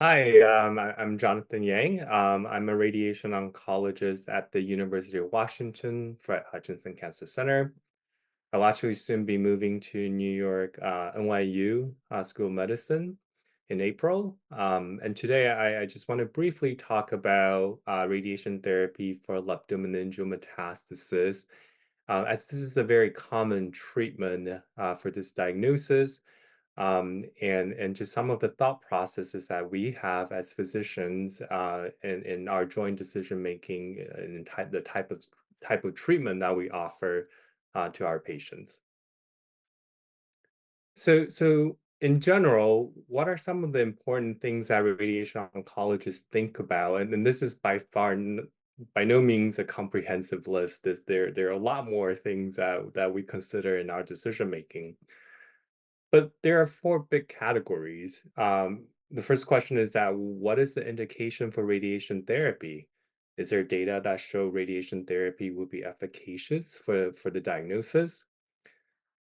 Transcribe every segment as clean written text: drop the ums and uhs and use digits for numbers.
Hi, I'm Jonathan Yang. I'm a radiation oncologist at the University of Washington Fred Hutchinson Cancer Center. I'll actually soon be moving to New York, NYU School of Medicine in April. And today I just want to briefly talk about radiation therapy for leptomeningeal metastasis, as this is a very common treatment for this diagnosis and just some of the thought processes that we have as physicians in our joint decision making and the type of treatment that we offer to our patients. So in general, what are some of the important things that radiation oncologists think about? And this is by far by no means a comprehensive list. There are a lot more things that we consider in our decision making. But there are four big categories. The first question is that what is the indication for radiation therapy? Is there data that show radiation therapy would be efficacious for the diagnosis?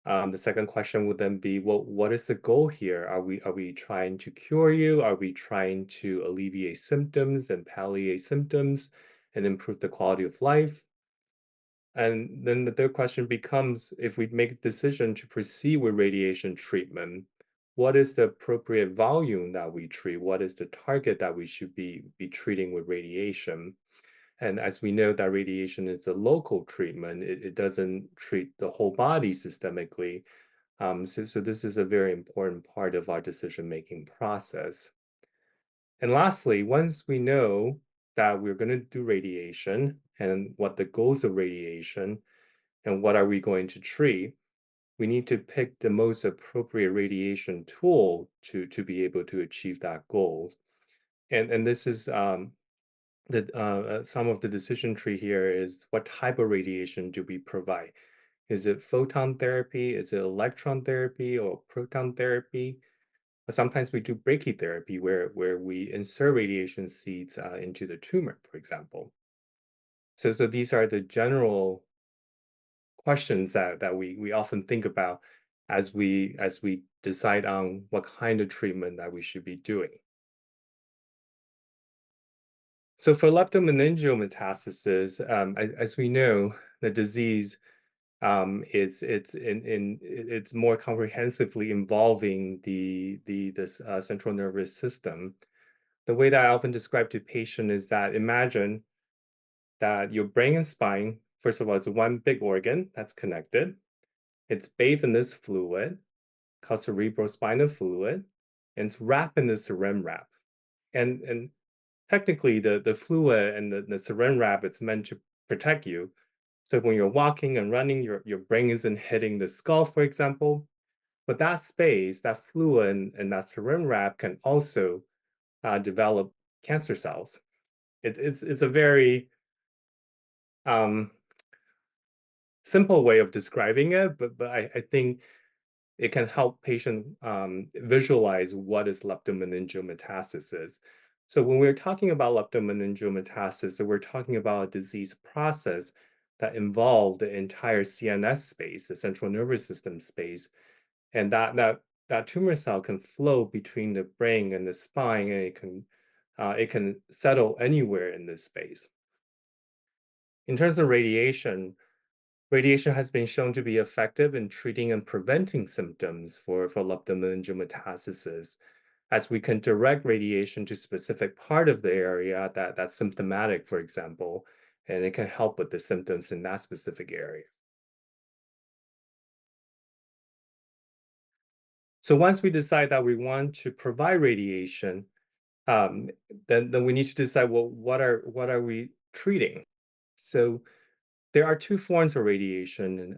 The second question would then be, well, what is the goal here? Are we trying to cure you? Are we trying to alleviate symptoms and palliate symptoms and improve the quality of life? And then the third question becomes, if we make a decision to proceed with radiation treatment, what is the appropriate volume that we treat? What is the target that we should be treating with radiation? And as we know that radiation is a local treatment, it doesn't treat the whole body systemically. So this is a very important part of our decision-making process. And lastly, once we know that we're going to do radiation and what the goals of radiation, and what are we going to treat, we need to pick the most appropriate radiation tool to be able to achieve that goal. And this is some of the decision tree here is what type of radiation do we provide? Is it photon therapy? Is it electron therapy or proton therapy? Sometimes we do brachytherapy where we insert radiation seeds into the tumor, for example. So these are the general questions that we often think about as we decide on what kind of treatment that we should be doing. So for leptomeningeal metastasis, as we know, the disease it's more comprehensively involving this central nervous system. The way that I often describe to patient is that imagine that your brain and spine, first of all, it's one big organ that's connected. It's bathed in this fluid called cerebrospinal fluid, and it's wrapped in the saran wrap. And technically, the fluid and the saran wrap, it's meant to protect you. So when you're walking and running, your brain isn't hitting the skull, for example. But that space, that fluid and that saran wrap can also develop cancer cells. It's a very um, simple way of describing it, but I think it can help patient visualize what is leptomeningeal metastasis. So when we're talking about leptomeningeal metastasis, so we're talking about a disease process that involved the entire CNS space, the central nervous system space, and that tumor cell can flow between the brain and the spine, and it can settle anywhere in this space. In terms of radiation, radiation has been shown to be effective in treating and preventing symptoms for leptomeningeal metastasis, as we can direct radiation to specific part of the area that's symptomatic, for example, and it can help with the symptoms in that specific area. So once we decide that we want to provide radiation, um, then we need to decide, well, what are we treating? So there are two forms of radiation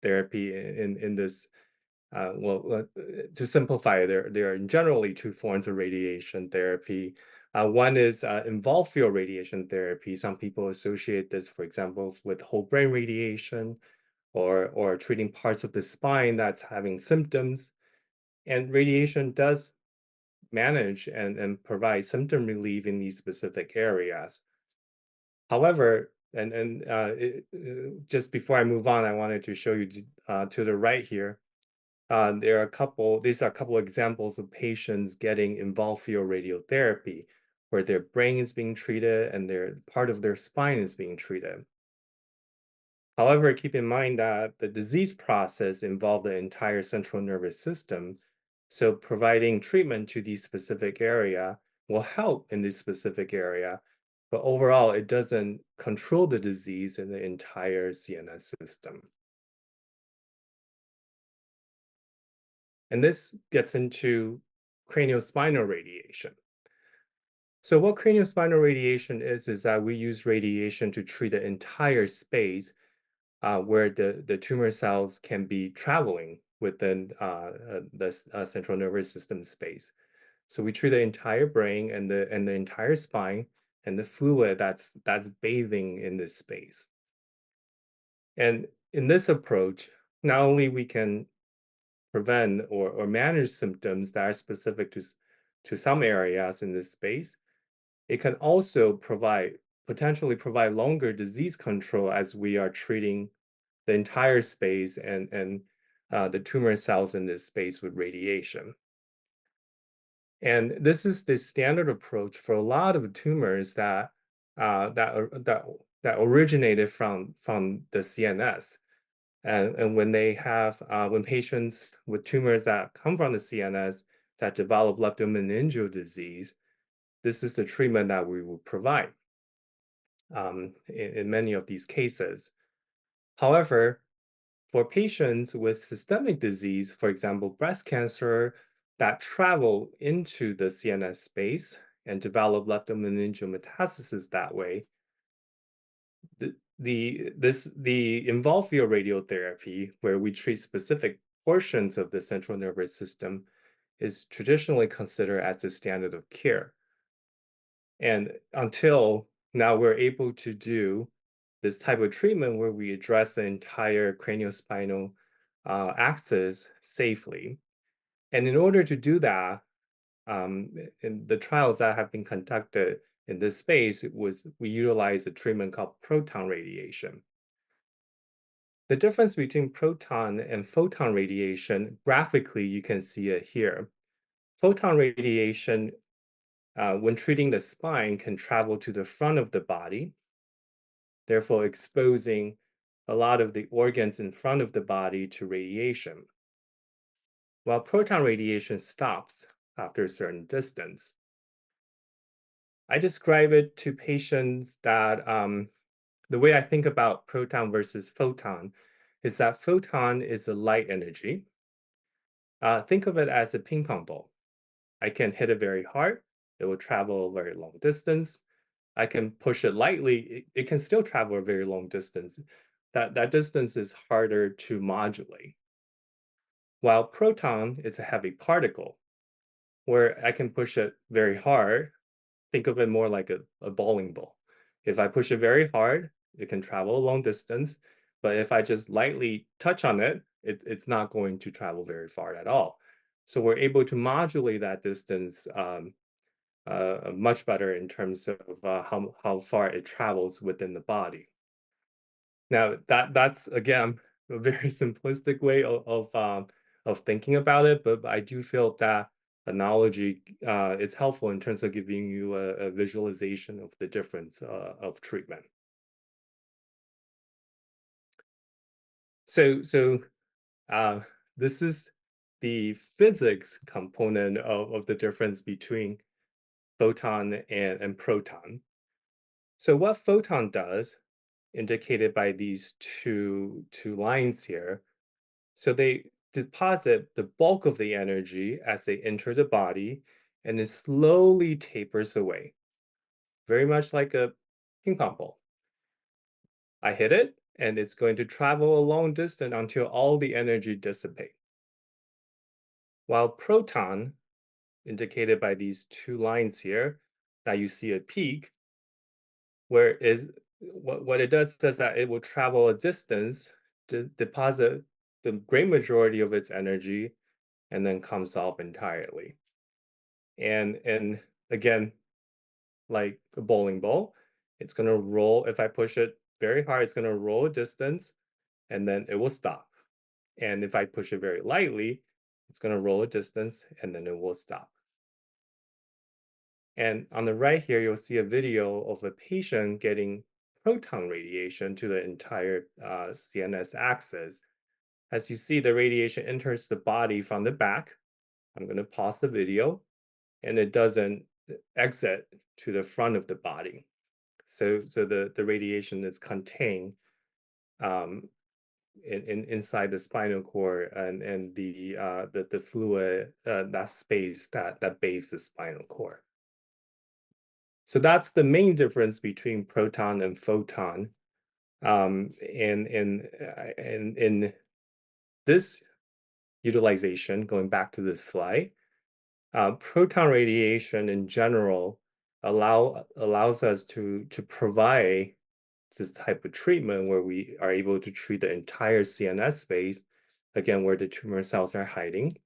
therapy in this. To simplify, there are generally two forms of radiation therapy. One is involved field radiation therapy. Some people associate this, for example, with whole brain radiation or treating parts of the spine that's having symptoms. And radiation does manage and provide symptom relief in these specific areas. However, just before I move on, I wanted to show you to the right here. These are a couple examples of patients getting involved field radiotherapy, where their brain is being treated and their part of their spine is being treated. However, keep in mind that the disease process involved the entire central nervous system. So providing treatment to the specific area will help in this specific area, but overall, it doesn't control the disease in the entire CNS system. And this gets into craniospinal radiation. So what craniospinal radiation is that we use radiation to treat the entire space where the tumor cells can be traveling within the central nervous system space. So we treat the entire brain and the entire spine and the fluid that's bathing in this space. And in this approach, not only we can prevent or manage symptoms that are specific to some areas in this space, it can also potentially provide longer disease control as we are treating the entire space and the tumor cells in this space with radiation. And this is the standard approach for a lot of tumors that originated from the CNS. And when patients with tumors that come from the CNS that develop leptomeningeal disease, this is the treatment that we will provide in many of these cases. However, for patients with systemic disease, for example, breast cancer, that travel into the CNS space and develop leptomeningeal metastasis that way, the involved field radiotherapy, where we treat specific portions of the central nervous system, is traditionally considered as the standard of care. And until now, we're able to do this type of treatment where we address the entire craniospinal axis safely. And in order to do that, in the trials that have been conducted in this space, we utilize a treatment called proton radiation. The difference between proton and photon radiation, graphically, you can see it here. Photon radiation, when treating the spine, can travel to the front of the body, therefore exposing a lot of the organs in front of the body to radiation, while proton radiation stops after a certain distance. I describe it to patients that the way I think about proton versus photon is that photon is a light energy. Think of it as a ping pong ball. I can hit it very hard, it will travel a very long distance. I can push it lightly, it can still travel a very long distance. That distance is harder to modulate. While proton is a heavy particle, where I can push it very hard. Think of it more like a bowling ball. If I push it very hard, it can travel a long distance. But if I just lightly touch on it, it's not going to travel very far at all. So we're able to modulate that distance much better in terms of how far it travels within the body. Now that's again a very simplistic way of thinking about it, but I do feel that analogy is helpful in terms of giving you a visualization of the difference of treatment. So uh, this is the physics component of the difference between photon and proton. So what photon does, indicated by these two lines here, so they deposit the bulk of the energy as they enter the body, and it slowly tapers away, very much like a ping pong ball. I hit it, and it's going to travel a long distance until all the energy dissipates. While proton, indicated by these two lines here, that you see a peak, where is what it does is that it will travel a distance to deposit the great majority of its energy and then comes off entirely. And again, like a bowling ball, it's gonna roll. If I push it very hard, it's gonna roll a distance and then it will stop. And if I push it very lightly, it's going to roll a distance and then it will stop. And on the right here, you'll see a video of a patient getting proton radiation to the entire CNS axis. As you see, the radiation enters the body from the back. I'm going to pause the video, and it doesn't exit to the front of the body. So the radiation is contained um, inside the spinal cord and the fluid that space that bathes the spinal cord. So that's the main difference between proton and photon. In this utilization, going back to this slide, proton radiation in general allows us to provide this type of treatment where we are able to treat the entire CNS space, again, where the tumor cells are hiding,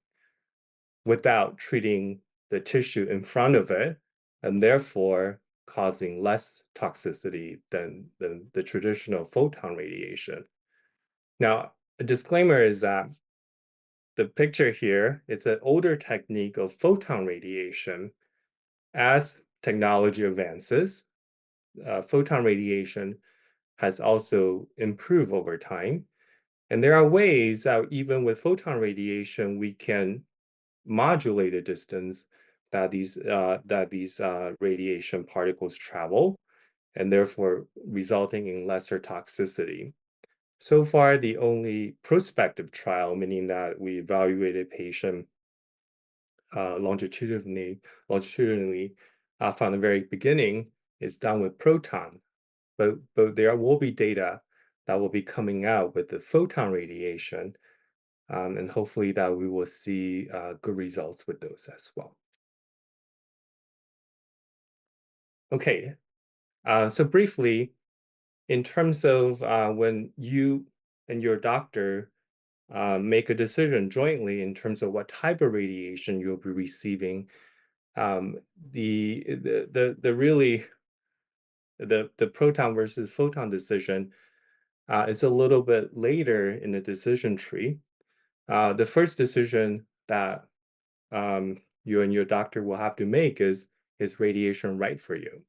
without treating the tissue in front of it, and therefore causing less toxicity than the traditional photon radiation. Now, a disclaimer is that the picture here, it's an older technique of photon radiation. As technology advances, photon radiation has also improved over time. And there are ways that even with photon radiation, we can modulate the distance that these radiation particles travel, and therefore resulting in lesser toxicity. So far, the only prospective trial, meaning that we evaluated patient longitudinally from the very beginning, is done with proton. But there will be data that will be coming out with the photon radiation, and hopefully that we will see good results with those as well. Okay, so briefly, in terms of when you and your doctor make a decision jointly in terms of what type of radiation you'll be receiving, um, the really the proton versus photon decision is a little bit later in the decision tree. The first decision that you and your doctor will have to make is radiation right for you?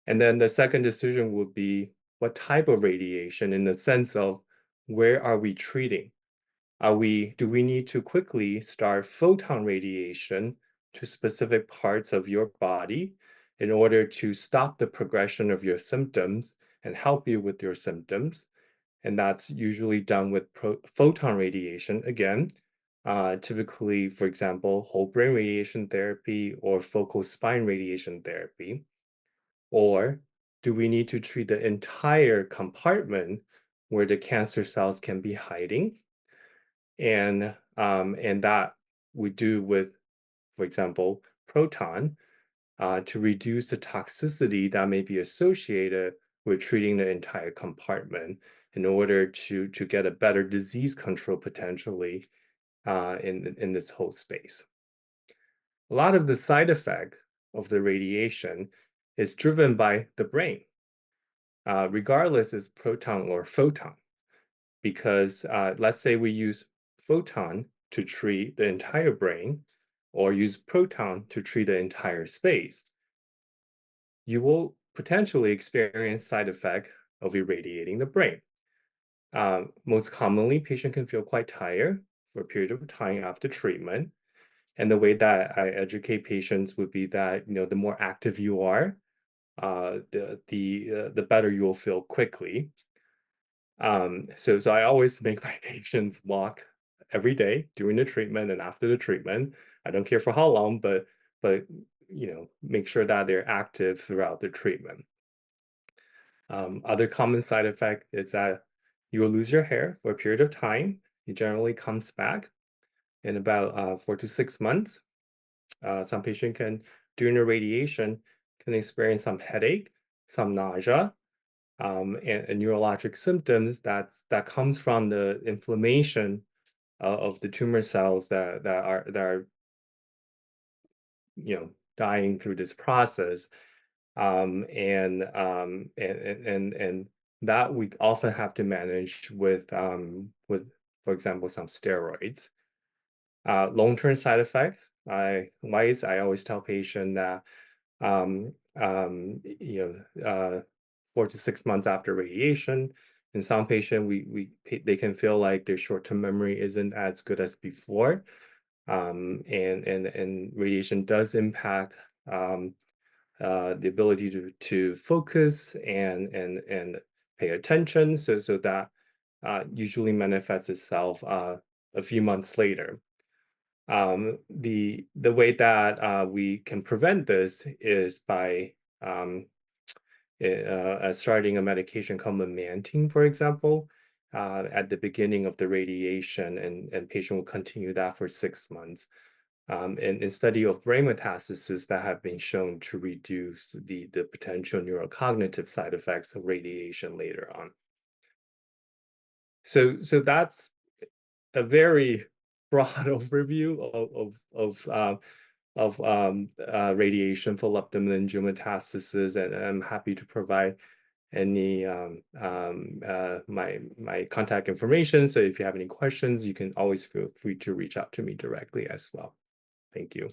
And then the second decision would be what type of radiation in the sense of where are we treating? Do we need to quickly start photon radiation to specific parts of your body in order to stop the progression of your symptoms and help you with your symptoms? And that's usually done with photon radiation again. Typically, for example, whole brain radiation therapy or focal spine radiation therapy. Or do we need to treat the entire compartment where the cancer cells can be hiding? And that we do with, for example, proton to reduce the toxicity that may be associated with treating the entire compartment in order to get a better disease control potentially in this whole space. A lot of the side effect of the radiation is driven by the brain, regardless is proton or photon, because let's say we use photon to treat the entire brain or use proton to treat the entire space, you will potentially experience side effect of irradiating the brain. Most commonly, patient can feel quite tired for a period of time after treatment. And the way that I educate patients would be that, the more active you are, the better you will feel quickly. So I always make my patients walk every day during the treatment and after the treatment. I don't care for how long, but make sure that they're active throughout the treatment. Other common side effect is that you will lose your hair for a period of time. It generally comes back in about 4 to 6 months. Some patient can, during the radiation, can experience some headache, some nausea, and neurologic symptoms that comes from the inflammation of the tumor cells that are dying through this process. And that we often have to manage with for example, some steroids. Long-term side effect, I always tell patient that um, you know, 4 to 6 months after radiation, in some patient they can feel like their short-term memory isn't as good as before, and radiation does impact the ability to focus and pay attention. So that usually manifests itself a few months later. The way that we can prevent this is by starting a medication called memantine, for example, at the beginning of the radiation, and patient will continue that for 6 months. And study of brain metastases that have been shown to reduce the potential neurocognitive side effects of radiation later on. So that's a very broad overview of radiation for leptomeningeal metastasis, and I'm happy to provide any my contact information. So if you have any questions, you can always feel free to reach out to me directly as well. Thank you.